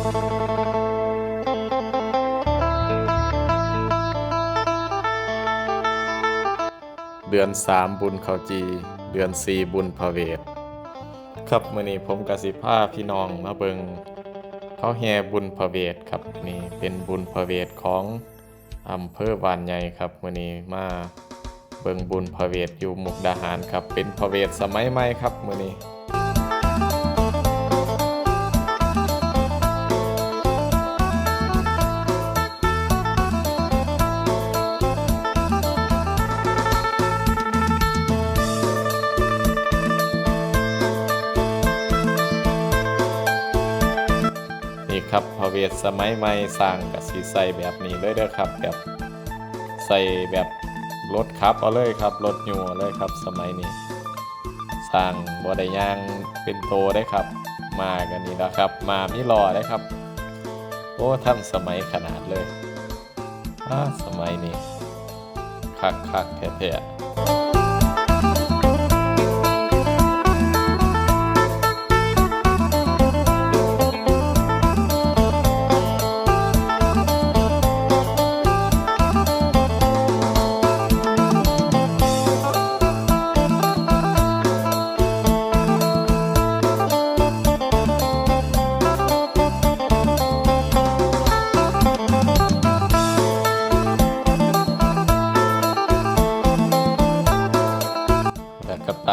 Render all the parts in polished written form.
เดือน3บุญข้าวจีเดือน4บุญพระเวทครับมื้อนี้ผมกสิพาพี่น้องมาเบิงเขาแห่บุญพระเวทครับนี่เป็นบุญพระเวทของอำเภอบ้านใหญ่ครับมื้อนี้มาเบิงบุญพระเวทอยู่มุกดาหารครับเป็นพระเวทสมัยใหม่ครับมื้อนี้นี่ครับพระเวทสมัยใหม่สร้างกับสีใส่แบบนี้เลยเด้อครับแบบใส่แบบรถขับเอาเลยครับรถยูเอาเลยครับสมัยนี้สร้างบ่ได้ย่างเป็นโตได้ครับมากันนี่แล้วครับมามีรอได้ครับโอ้ทันสมัยขนาดเลยสมัยนี้คักแท้ๆ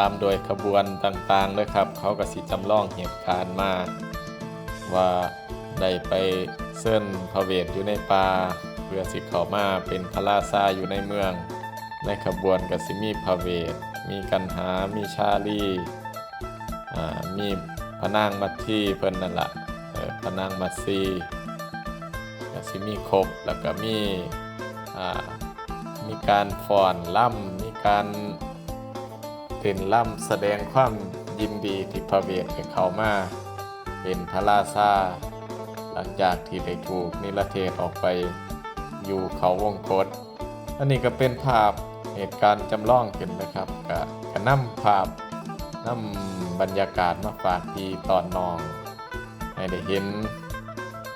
ตามโดยขบวนต่างๆด้วยครับเขาก็สิจำลองเหตุการณ์มาว่าได้ไปเซิ่นพระเวทอยู่ในป่าเพื่อสิเข้ามาเป็นพระราชาอยู่ในเมืองในขบวนก็สิมีพระเวทมีกันหามีชาลีมีพระนางมัทธีเพิ่นนั่นล่ะพระนางมัทซีก็สิมีครบแล้วก็มีการฟ้อนล่ำมีการเต้นล่ำแสดงความยินดีที่พระเวทได้เข้ามาเป็นพระราชาหลังจากที่ได้ถูกนิรเทศออกไปอยู่เขาวงกตอันนี้ก็เป็นภาพเหตุการณ์จำลองขึ้นนะครับก็นำภาพนำบรรยากาศมาฝากพี่ตอนน้องให้ได้เห็น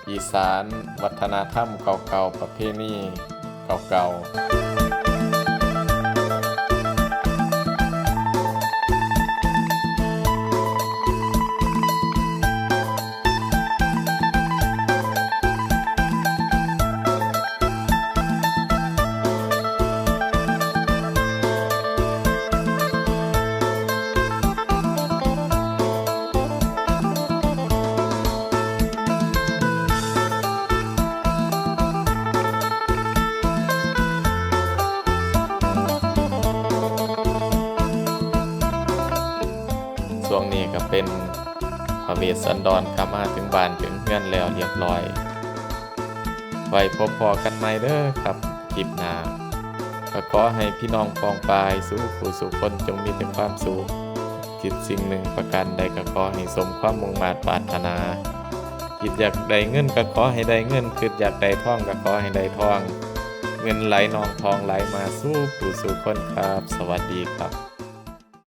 อีสานวัฒนธรรมเก่าๆประเพณีเก่าๆช่วงนี้ก็เป็นพระเวสสันดรกลับมาถึงบ้านถึงเฮือนแล้วเรียบร้อยไว้พบพอกันใหม่เด้อครับคลิปหน้าก็ขอให้พี่น้องปองปายสู่ผู้สู่คนจงมีแต่ความสุขคิดสิ่งหนึ่งประการใดก็ขอให้สมความมุ่งมา่ปรารถนาคิดอยากได้เงินก็ขอให้ได้เงินคิดอยากได้ทองก็ขอให้ได้ทองเงินไหลนองทองไหลมาสู่ผู้สู่คนครับสวัสดีครับ